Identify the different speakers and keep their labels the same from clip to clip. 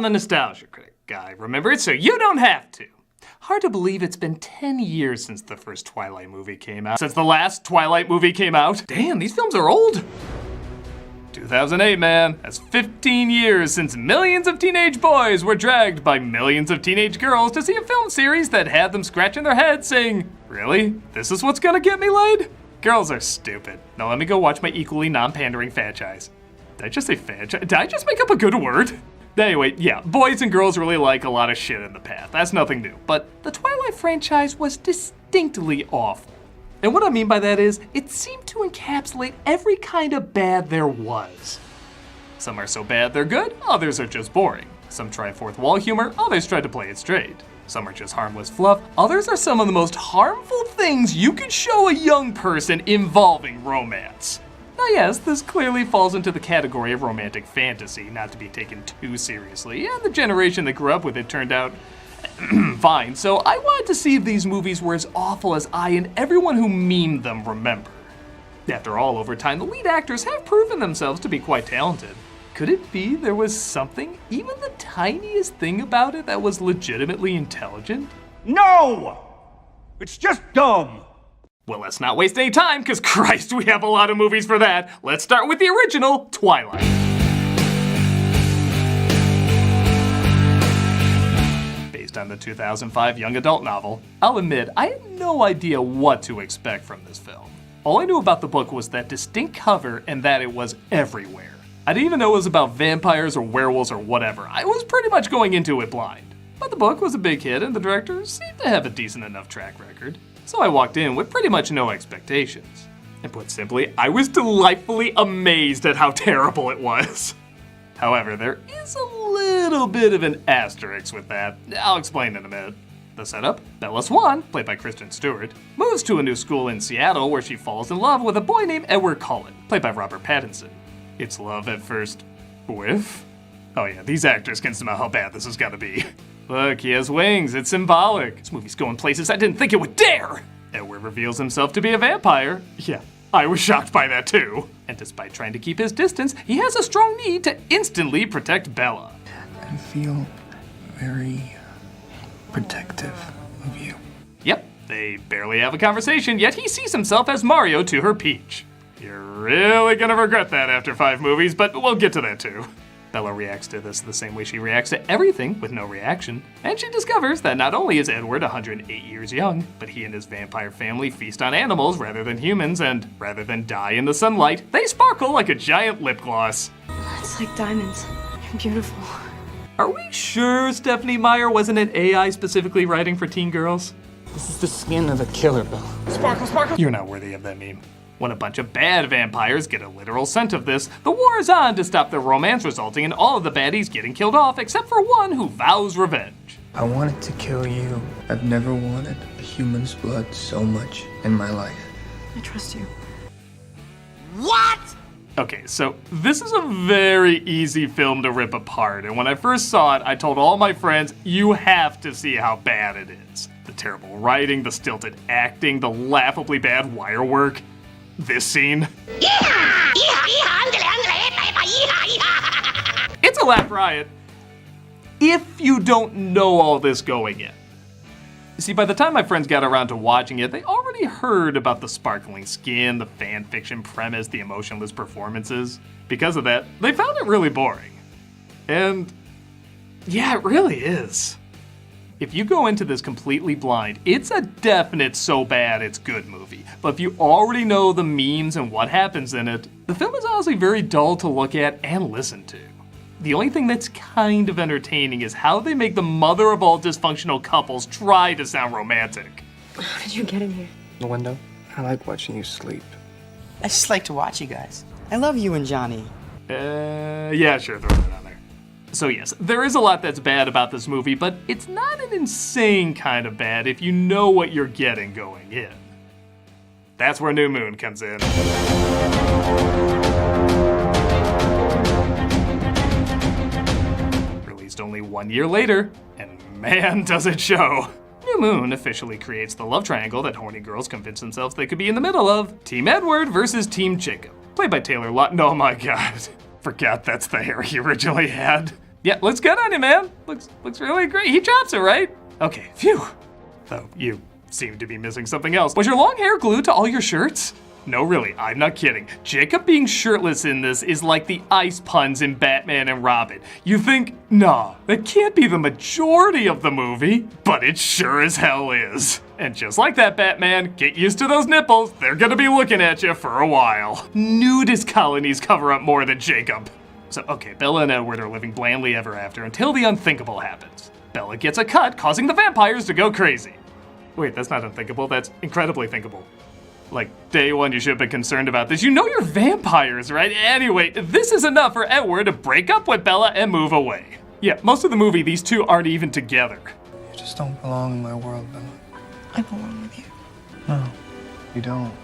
Speaker 1: the nostalgia critic guy, remember it so you don't have to. Hard to believe it's been 10 years since the first Twilight movie came out. Since the last Twilight movie came out. Damn, these films are old. 2008, man. That's 15 years since millions of teenage boys were dragged by millions of teenage girls to see a film series that had them scratching their heads saying, really? This is what's gonna get me laid? Girls are stupid. Now let me go watch my equally non-pandering franchise. Did I just say franchise? Did I just make up a good word? Anyway, yeah, boys and girls really like a lot of shit in the past. That's nothing new. But the Twilight franchise was distinctly awful. And what I mean by that is, it seemed to encapsulate every kind of bad there was. Some are so bad they're good, others are just boring. Some try fourth wall humor, others try to play it straight. Some are just harmless fluff, others are some of the most harmful things you could show a young person involving romance. Now yes, this clearly falls into the category of romantic fantasy, not to be taken too seriously, and the generation that grew up with it turned out fine, so I wanted to see if these movies were as awful as I and everyone who memed them remember. After all, over time, the lead actors have proven themselves to be quite talented. Could it be there was something, even the tiniest thing about it, that was legitimately intelligent?
Speaker 2: No! It's just dumb!
Speaker 1: Well, let's not waste any time, because Christ, we have a lot of movies for that. Let's start with the original, Twilight. Based on the 2005 young adult novel, I'll admit I had no idea what to expect from this film. All I knew about the book was that distinct cover and that it was everywhere. I didn't even know it was about vampires or werewolves or whatever. I was pretty much going into it blind. But the book was a big hit and the director seemed to have a decent enough track record. So I walked in with pretty much no expectations. And put simply, I was delightfully amazed at how terrible it was. However, there is a little bit of an asterisk with that. I'll explain in a minute. The setup, Bella Swan, played by Kristen Stewart, moves to a new school in Seattle where she falls in love with a boy named Edward Cullen, played by Robert Pattinson. It's love at first whiff? Oh yeah, these actors can smell how bad this is gonna be. Look, he has wings, it's symbolic. This movie's going places I didn't think it would dare! Edward reveals himself to be a vampire. Yeah, I was shocked by that too. And despite trying to keep his distance, he has a strong need to instantly protect Bella.
Speaker 3: I feel very protective of you.
Speaker 1: Yep, they barely have a conversation, yet he sees himself as Mario to her Peach. You're really gonna regret that after 5 movies, but we'll get to that too. Bella reacts to this the same way she reacts to everything, with no reaction, and she discovers that not only is Edward 108 years young, but he and his vampire family feast on animals rather than humans, and rather than die in the sunlight, they sparkle like a giant lip gloss.
Speaker 4: It's like diamonds. You're beautiful.
Speaker 1: Are we sure Stephenie Meyer wasn't an AI specifically writing for teen girls?
Speaker 3: This is the skin of a killer, Bella.
Speaker 2: Sparkle, sparkle!
Speaker 1: You're not worthy of that meme. When a bunch of bad vampires get a literal scent of this, the war is on to stop the romance, resulting in all of the baddies getting killed off except for one who vows revenge.
Speaker 3: I wanted to kill you. I've never wanted a human's blood so much in my life.
Speaker 4: I trust you.
Speaker 2: What?
Speaker 1: Okay, so this is a very easy film to rip apart, and when I first saw it, I told all my friends, you have to see how bad it is. The terrible writing, the stilted acting, the laughably bad wire work. This scene. It's a laugh riot. If you don't know all this going in. See, by the time my friends got around to watching it, they already heard about the sparkling skin, the fan fiction premise, the emotionless performances. Because of that, they found it really boring. And yeah, it really is. If you go into this completely blind, it's a definite so bad it's good movie. But if you already know the memes and what happens in it, the film is honestly very dull to look at and listen to. The only thing that's kind of entertaining is how they make the mother of all dysfunctional couples try to sound romantic.
Speaker 4: How did you get in here?
Speaker 3: The window? I like watching you sleep.
Speaker 5: I just like to watch you guys. I love you and Johnny.
Speaker 1: Yeah, sure, throw that on there. So yes, there is a lot that's bad about this movie, but it's not an insane kind of bad if you know what you're getting going in. That's where New Moon comes in. Released only 1 year later, and man does it show. New Moon officially creates the love triangle that horny girls convince themselves they could be in the middle of. Team Edward versus Team Jacob, played by Taylor Lautner. Oh my god, forgot that's the hair he originally had. Yeah, looks good on you, man. Looks really great. He chops it, right? Okay, phew. Though you seem to be missing something else. Was your long hair glued to all your shirts? No, really, I'm not kidding. Jacob being shirtless in this is like the ice puns in Batman and Robin. You think, nah, that can't be the majority of the movie, but it sure as hell is. And just like that, Batman, get used to those nipples. They're gonna be looking at you for a while. Nudist colonies cover up more than Jacob. So, okay, Bella and Edward are living blandly ever after until the unthinkable happens. Bella gets a cut, causing the vampires to go crazy. Wait, that's not unthinkable, that's incredibly thinkable. Like, day one, you should have been concerned about this. You know you're vampires, right? Anyway, this is enough for Edward to break up with Bella and move away. Yeah, most of the movie, these two aren't even together.
Speaker 3: You just don't belong in my world, Bella.
Speaker 5: I belong with you.
Speaker 3: No, you don't.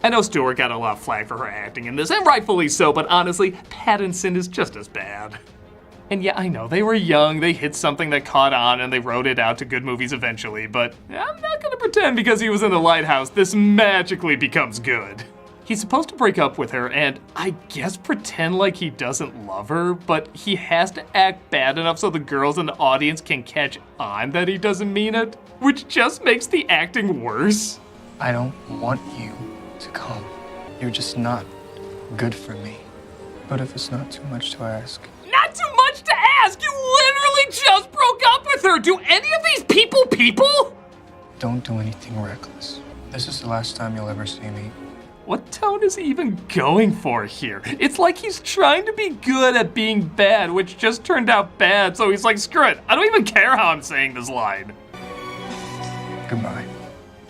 Speaker 1: I know Stewart got a lot of flack for her acting in this, and rightfully so, but honestly, Pattinson is just as bad. And yeah, I know, they were young, they hit something that caught on, and they wrote it out to good movies eventually, but I'm not gonna pretend because he was in The Lighthouse, this magically becomes good. He's supposed to break up with her and I guess pretend like he doesn't love her, but he has to act bad enough so the girls in the audience can catch on that he doesn't mean it, which just makes the acting worse.
Speaker 3: I don't want you to come. You're just not good for me. But if it's not too much to ask.
Speaker 1: Not too much to ask! You literally just broke up with her! Do any of these people?
Speaker 3: Don't do anything reckless. This is the last time you'll ever see me.
Speaker 1: What tone is he even going for here? It's like he's trying to be good at being bad, which just turned out bad, so he's like, screw it, I don't even care how I'm saying this line.
Speaker 3: Goodbye.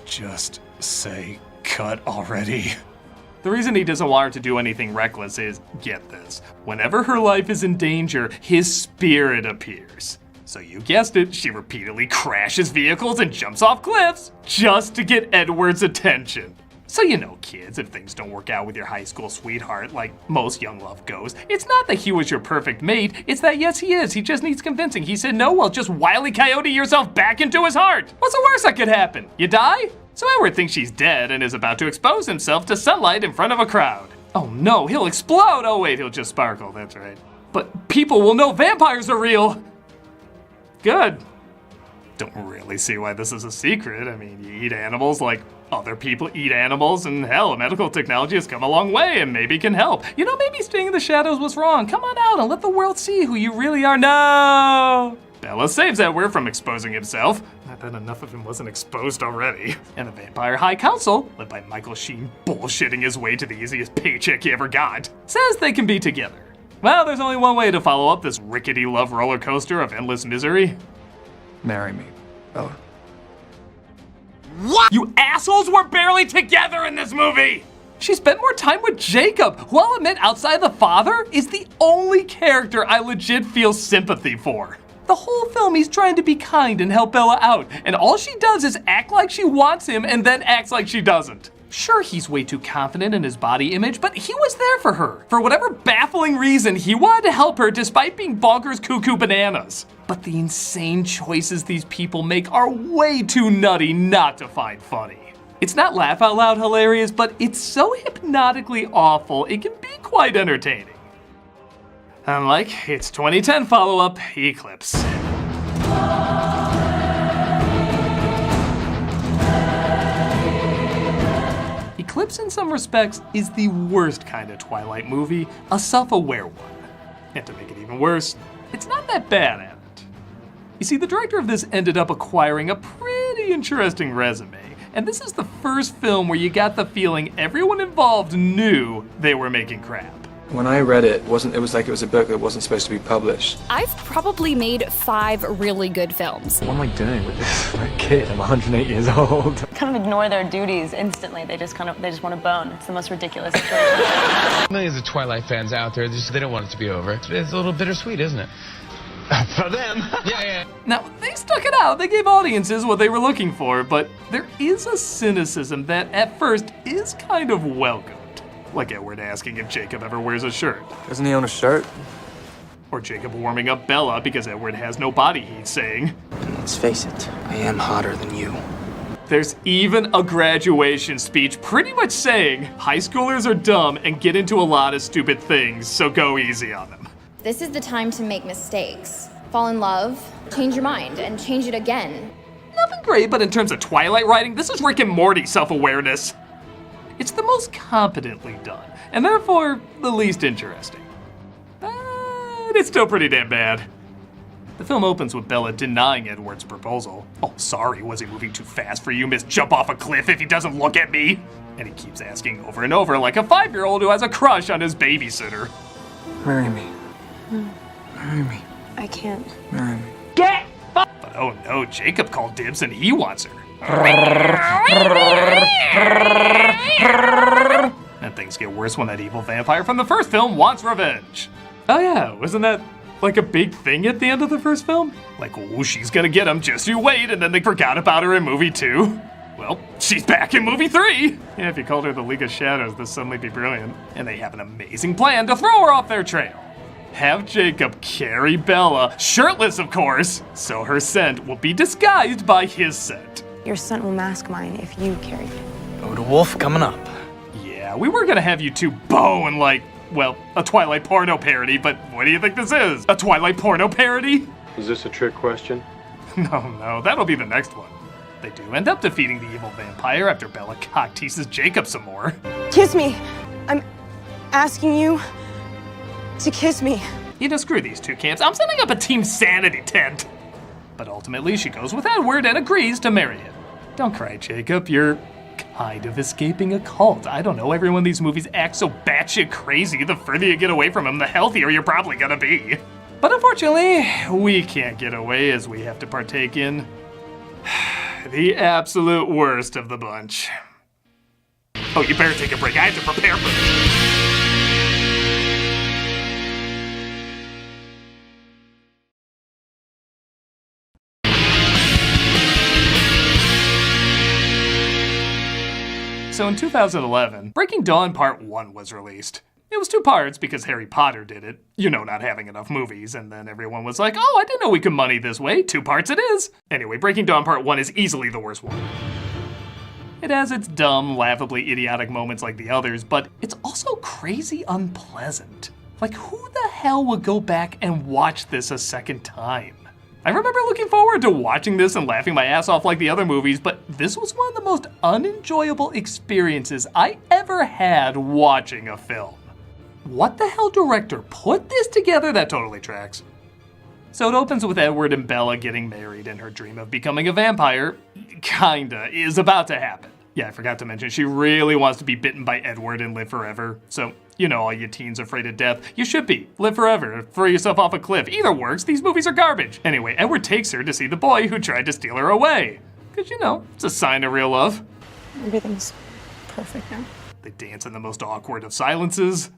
Speaker 1: Just say cut already. The reason he doesn't want her to do anything reckless is, get this, whenever her life is in danger, his spirit appears. So you guessed it, she repeatedly crashes vehicles and jumps off cliffs just to get Edward's attention. So you know, kids, if things don't work out with your high school sweetheart, like most young love goes, it's not that he was your perfect mate, it's that yes he is, he just needs convincing. He said no, well just Wile E. Coyote yourself back into his heart. What's the worst that could happen? You die? So Edward thinks she's dead and is about to expose himself to sunlight in front of a crowd. Oh no, he'll explode! Oh wait, he'll just sparkle, that's right. But people will know vampires are real! Good. Don't really see why this is a secret. I mean, you eat animals like other people eat animals, and hell, medical technology has come a long way and maybe can help. You know, maybe staying in the shadows was wrong. Come on out and let the world see who you really are. No! Bella saves Edward from exposing himself. Not that enough of him wasn't exposed already. And the Vampire High Council, led by Michael Sheen bullshitting his way to the easiest paycheck he ever got, says they can be together. Well, there's only one way to follow up this rickety love roller coaster of endless misery.
Speaker 3: Marry me, Bella.
Speaker 1: What? You assholes were barely together in this movie! She spent more time with Jacob, who I'll admit outside the father is the only character I legit feel sympathy for. The whole film he's trying to be kind and help Bella out, and all she does is act like she wants him and then acts like she doesn't. Sure, he's way too confident in his body image, but he was there for her. For whatever baffling reason, he wanted to help her despite being bonkers cuckoo bananas. But the insane choices these people make are way too nutty not to find funny. It's not laugh out loud hilarious, but it's so hypnotically awful, it can be quite entertaining. Unlike its 2010 follow-up, Eclipse. Eclipse, in some respects, is the worst kind of Twilight movie, a self-aware one. And to make it even worse, it's not that bad at it. You see, the director of this ended up acquiring a pretty interesting resume, and this is the first film where you got the feeling everyone involved knew they were making crap.
Speaker 3: When I read it, it was like it was a book that wasn't supposed to be published.
Speaker 6: I've probably made 5 really good films.
Speaker 3: What am I doing with this kid? I'm 108 years old.
Speaker 7: Kind of ignore their duties instantly. They just want to bone. It's the most ridiculous situation.
Speaker 8: Millions of Twilight fans out there, they don't want it to be over. It's a little bittersweet, isn't it? For them. Yeah.
Speaker 1: Now, they stuck it out. They gave audiences what they were looking for, but there is a cynicism that at first is kind of welcomed. Like Edward asking if Jacob ever wears a shirt.
Speaker 3: Doesn't he own a shirt?
Speaker 1: Or Jacob warming up Bella because Edward has no body heat, saying,
Speaker 5: Let's face it, I am hotter than you.
Speaker 1: There's even a graduation speech pretty much saying high schoolers are dumb and get into a lot of stupid things, so go easy on them.
Speaker 6: This is the time to make mistakes. Fall in love, change your mind, and change it again.
Speaker 1: Nothing great, but in terms of Twilight writing, this is Rick and Morty self-awareness. It's the most competently done, and therefore the least interesting. But it's still pretty damn bad. The film opens with Bella denying Edward's proposal. Oh, sorry, was he moving too fast for you, Miss Jump Off a Cliff if he doesn't look at me? And he keeps asking over and over like a 5-year-old who has a crush on his babysitter.
Speaker 3: Marry me. Marry me.
Speaker 4: I can't.
Speaker 3: Marry me.
Speaker 1: But oh no, Jacob called dibs and he wants her. And things get worse when that evil vampire from the first film wants revenge. Oh yeah, wasn't that like a big thing at the end of the first film? Like, oh, she's gonna get him, just you wait, and then they forgot about her in movie 2. Well, she's back in movie 3. Yeah, if you called her the League of Shadows, this suddenly be brilliant. And they have an amazing plan to throw her off their trail. Have Jacob carry Bella, shirtless of course, so her scent will be disguised by his scent.
Speaker 4: Your scent will mask mine if you carry it.
Speaker 3: Oh, the wolf coming up.
Speaker 1: Yeah, we were gonna have you two bow and like, well, a Twilight porno parody, but what do you think this is? A Twilight porno parody?
Speaker 9: Is this a trick question?
Speaker 1: No, that'll be the next one. They do end up defeating the evil vampire after Bella cock teases Jacob some more.
Speaker 4: Kiss me. I'm asking you to kiss me.
Speaker 1: You know, screw these two camps. I'm setting up a Team Sanity tent. But ultimately, she goes with Edward and agrees to marry him. Don't cry, Jacob. You're kind of escaping a cult. I don't know, everyone in these movies acts so batshit crazy. The further you get away from him, the healthier you're probably gonna be. But unfortunately, we can't get away as we have to partake in the absolute worst of the bunch. Oh, you better take a break. I have to prepare for this. So in 2011, Breaking Dawn Part 1 was released. It was 2 parts because Harry Potter did it. You know, not having enough movies, and then everyone was like, oh, I didn't know we could money this way. 2 parts it is. Anyway, Breaking Dawn Part 1 is easily the worst one. It has its dumb, laughably idiotic moments like the others, but it's also crazy unpleasant. Like, who the hell would go back and watch this a second time? I remember looking forward to watching this and laughing my ass off like the other movies, but this was one of the most unenjoyable experiences I ever had watching a film. What the hell director put this together? That totally tracks. So it opens with Edward and Bella getting married, and her dream of becoming a vampire, kinda, is about to happen. Yeah, I forgot to mention, she really wants to be bitten by Edward and live forever. So, you know, all you teens afraid of death, you should be. Live forever, throw yourself off a cliff. Either works, these movies are garbage. Anyway, Edward takes her to see the boy who tried to steal her away. Cause you know, it's a sign of real love.
Speaker 4: Everything's perfect now.
Speaker 1: They dance in the most awkward of silences.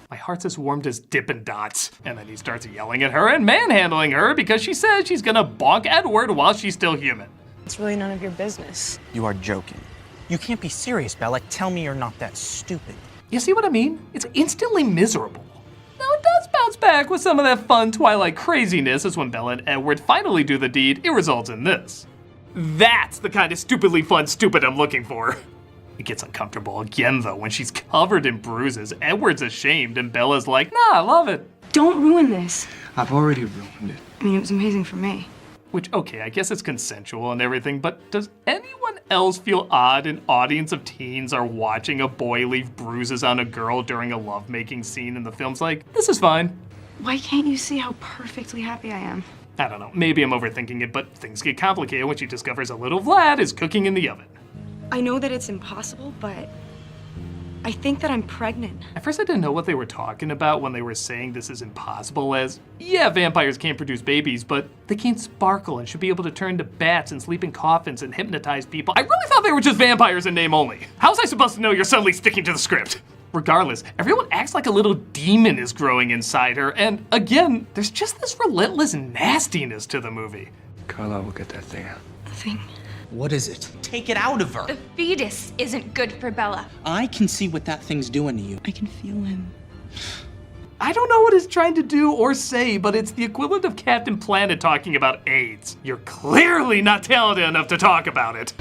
Speaker 1: My heart's as warmed as Dippin' Dots. And then he starts yelling at her and manhandling her because she says she's gonna bonk Edward while she's still human.
Speaker 4: It's really none of your business.
Speaker 5: You are joking. You can't be serious, Bella. Tell me you're not that stupid.
Speaker 1: You see what I mean? It's instantly miserable. Now it does bounce back with some of that fun Twilight craziness as when Bella and Edward finally do the deed, it results in this. That's the kind of stupidly fun stupid I'm looking for. It gets uncomfortable again though when she's covered in bruises. Edward's ashamed and Bella's like, nah, I love it.
Speaker 4: Don't ruin this.
Speaker 3: I've already ruined it.
Speaker 4: I mean, it was amazing for me.
Speaker 1: Which, okay, I guess it's consensual and everything, but does anyone else feel odd an audience of teens are watching a boy leave bruises on a girl during a lovemaking scene in the film's like, this is fine?
Speaker 4: Why can't you see how perfectly happy I am?
Speaker 1: I don't know, maybe I'm overthinking it, but things get complicated when she discovers a little Vlad is cooking in the oven.
Speaker 4: I know that it's impossible, but I think that I'm pregnant.
Speaker 1: At first I didn't know what they were talking about when they were saying this is impossible as, yeah, vampires can't produce babies, but they can't sparkle and should be able to turn to bats and sleep in coffins and hypnotize people. I really thought they were just vampires in name only. How was I supposed to know you're suddenly sticking to the script? Regardless, everyone acts like a little demon is growing inside her, and again, there's just this relentless nastiness to the movie.
Speaker 3: Carla will get that thing out.
Speaker 4: The thing.
Speaker 5: What is it? Take it out of her.
Speaker 6: The fetus isn't good for Bella.
Speaker 5: I can see what that thing's doing to you.
Speaker 4: I can feel him.
Speaker 1: I don't know what it's trying to do or say, but it's the equivalent of Captain Planet talking about AIDS. You're clearly not talented enough to talk about it.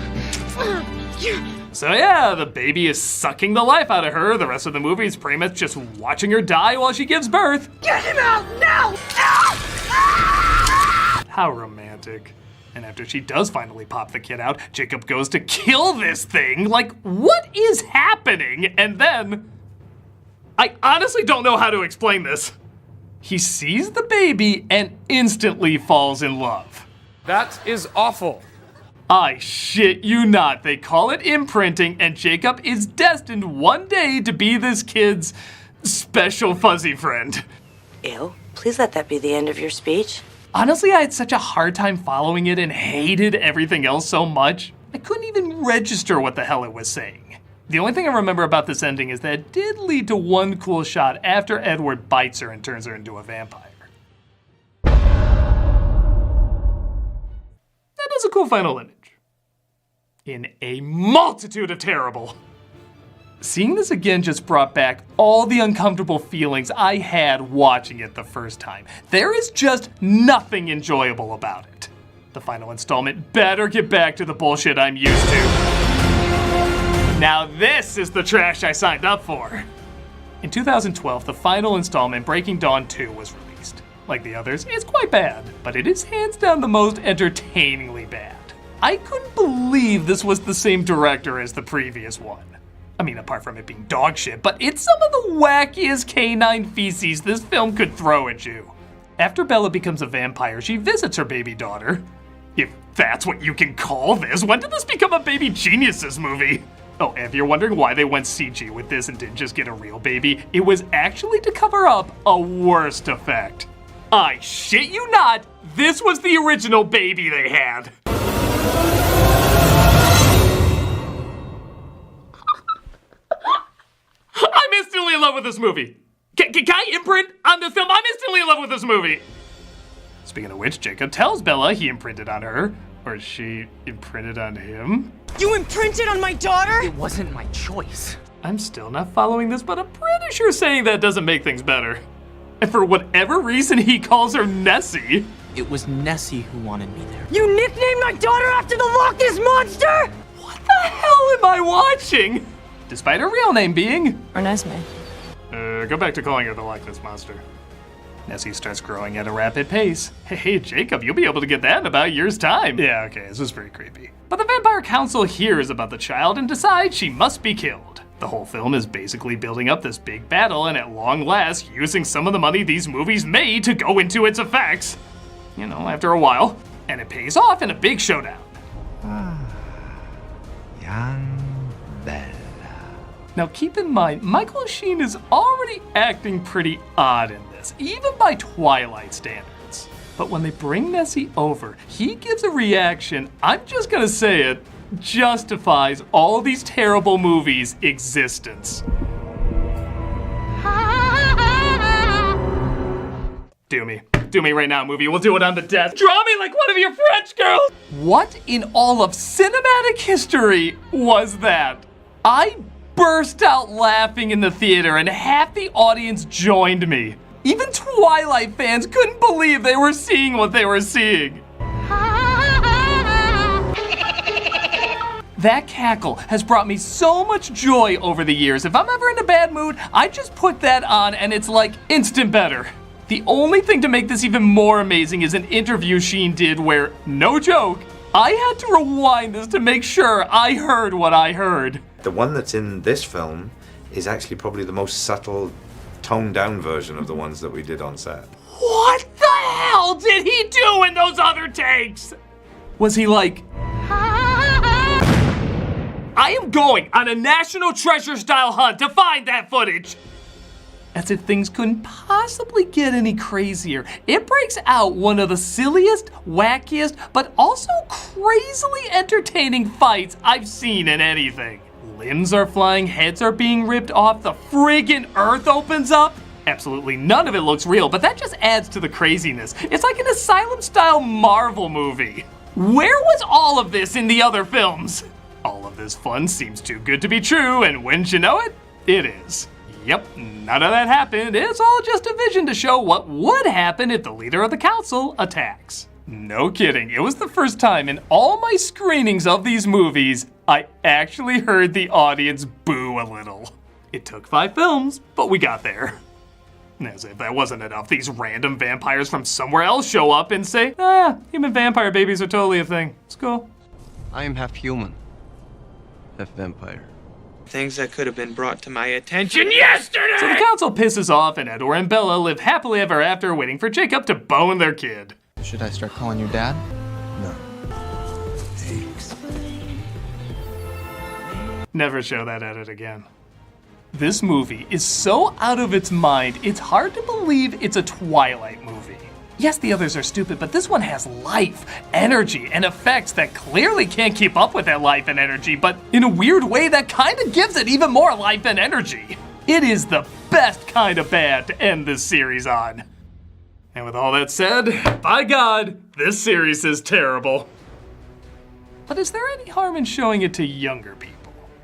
Speaker 1: So yeah, the baby is sucking the life out of her. The rest of the movie is pretty much just watching her die while she gives birth.
Speaker 2: Get him out now!
Speaker 1: How romantic. And after she does finally pop the kid out, Jacob goes to kill this thing. Like, what is happening? And then, I honestly don't know how to explain this. He sees the baby and instantly falls in love.
Speaker 2: That is awful.
Speaker 1: I shit you not. They call it imprinting, and Jacob is destined one day to be this kid's special fuzzy friend.
Speaker 9: Ew, please let that be the end of your speech.
Speaker 1: Honestly, I had such a hard time following it and hated everything else so much, I couldn't even register what the hell it was saying. The only thing I remember about this ending is that it did lead to one cool shot after Edward bites her and turns her into a vampire. That is a cool final image. In a multitude of terrible. Seeing this again just brought back all the uncomfortable feelings I had watching it the first time. There is just nothing enjoyable about it. The final installment better get back to the bullshit I'm used to. Now this is the trash I signed up for. In 2012, the final installment, Breaking Dawn 2, was released. Like the others, it's quite bad, but it is hands down the most entertainingly bad. I couldn't believe this was the same director as the previous one. I mean, apart from it being dog shit, but it's some of the wackiest canine feces this film could throw at you. After Bella becomes a vampire, she visits her baby daughter. If that's what you can call this, when did this become a Baby Geniuses movie? Oh, if you're wondering why they went CG with this and didn't just get a real baby, it was actually to cover up a worst effect. I shit you not, this was the original baby they had. I'm instantly in love with this movie. Can I imprint on the film? I'm instantly in love with this movie. Speaking of which, Jacob tells Bella he imprinted on her, or she imprinted on him.
Speaker 4: You imprinted on my daughter?
Speaker 5: It wasn't my choice.
Speaker 1: I'm still not following this, but I'm pretty sure saying that doesn't make things better. And for whatever reason, he calls her Nessie.
Speaker 5: It was Nessie who wanted me there.
Speaker 4: You nicknamed my daughter after the Loch Ness Monster?
Speaker 1: What the hell am I watching? Despite her real name being...
Speaker 7: Or Nesme.
Speaker 1: Go back to calling her the Loch Ness Monster. Nessie starts growing at a rapid pace. Hey, Jacob, you'll be able to get that in about a year's time. Yeah, okay, this was pretty creepy. But the Vampire Council hears about the child and decides she must be killed. The whole film is basically building up this big battle and at long last using some of the money these movies made to go into its effects. You know, after a while. And it pays off in a big showdown.
Speaker 8: Young Bella.
Speaker 1: Now keep in mind, Michael Sheen is already acting pretty odd in this, even by Twilight standards. But when they bring Nessie over, he gives a reaction, I'm just gonna say it, justifies all these terrible movies' existence. Do me. Do me right now, movie. We'll do it on the death. Draw me like one of your French girls! What in all of cinematic history was that? I burst out laughing in the theater and half the audience joined me. Even Twilight fans couldn't believe they were seeing what they were seeing. That cackle has brought me so much joy over the years. If I'm ever in a bad mood, I just put that on and it's like instant better. The only thing to make this even more amazing is an interview Sheen did where, no joke, I had to rewind this to make sure I heard what I heard.
Speaker 10: The one that's in this film is actually probably the most subtle, toned down version of the ones that we did on set.
Speaker 1: What the hell did he do in those other takes? Was he like, I am going on a National Treasure style hunt to find that footage? As if things couldn't possibly get any crazier, it breaks out one of the silliest, wackiest, but also crazily entertaining fights I've seen in anything. Limbs are flying, heads are being ripped off, the friggin' earth opens up. Absolutely none of it looks real, but that just adds to the craziness. It's like an Asylum-style Marvel movie. Where was all of this in the other films? All of this fun seems too good to be true, and wouldn't you know it, it is. Yep, none of that happened. It's all just a vision to show what would happen if the leader of the council attacks. No kidding, it was the first time in all my screenings of these movies I actually heard the audience boo a little. It took 5 films, but we got there. As if that wasn't enough, these random vampires from somewhere else show up and say, human vampire babies are totally a thing. It's cool.
Speaker 11: I am half human, half vampire.
Speaker 12: Things that could have been brought to my attention yesterday!
Speaker 1: So the council pisses off and Edward and Bella live happily ever after waiting for Jacob to bone their kid.
Speaker 3: Should I start calling you Dad? No.
Speaker 1: Never show that edit again. This movie is so out of its mind, it's hard to believe it's a Twilight movie. Yes, the others are stupid, but this one has life, energy, and effects that clearly can't keep up with that life and energy, but in a weird way that kind of gives it even more life and energy. It is the best kind of bad to end this series on. And with all that said, by God, this series is terrible. But is there any harm in showing it to younger people?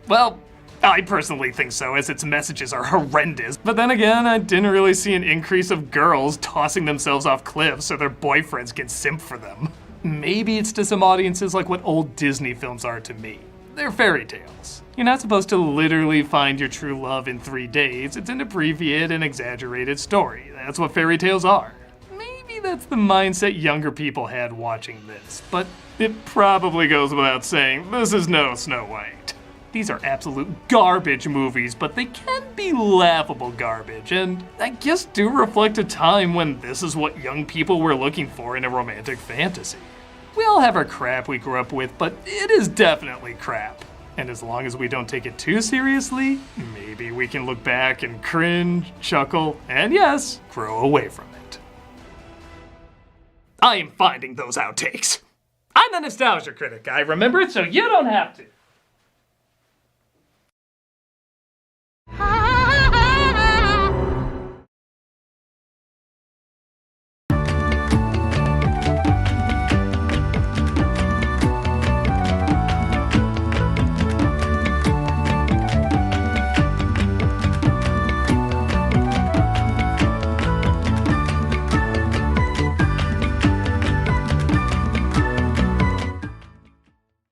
Speaker 1: Well, I personally think so, as its messages are horrendous. But then again, I didn't really see an increase of girls tossing themselves off cliffs so their boyfriends can simp for them. Maybe it's to some audiences like what old Disney films are to me. They're fairy tales. You're not supposed to literally find your true love in 3 days. It's an abbreviated and exaggerated story. That's what fairy tales are. Maybe that's the mindset younger people had watching this, but it probably goes without saying, this is no Snow White. These are absolute garbage movies, but they can be laughable garbage, and I guess do reflect a time when this is what young people were looking for in a romantic fantasy. We all have our crap we grew up with, but it is definitely crap. And as long as we don't take it too seriously, maybe we can look back and cringe, chuckle, and yes, grow away from it. I am finding those outtakes. I'm the nostalgia critic. I remember it so you don't have to.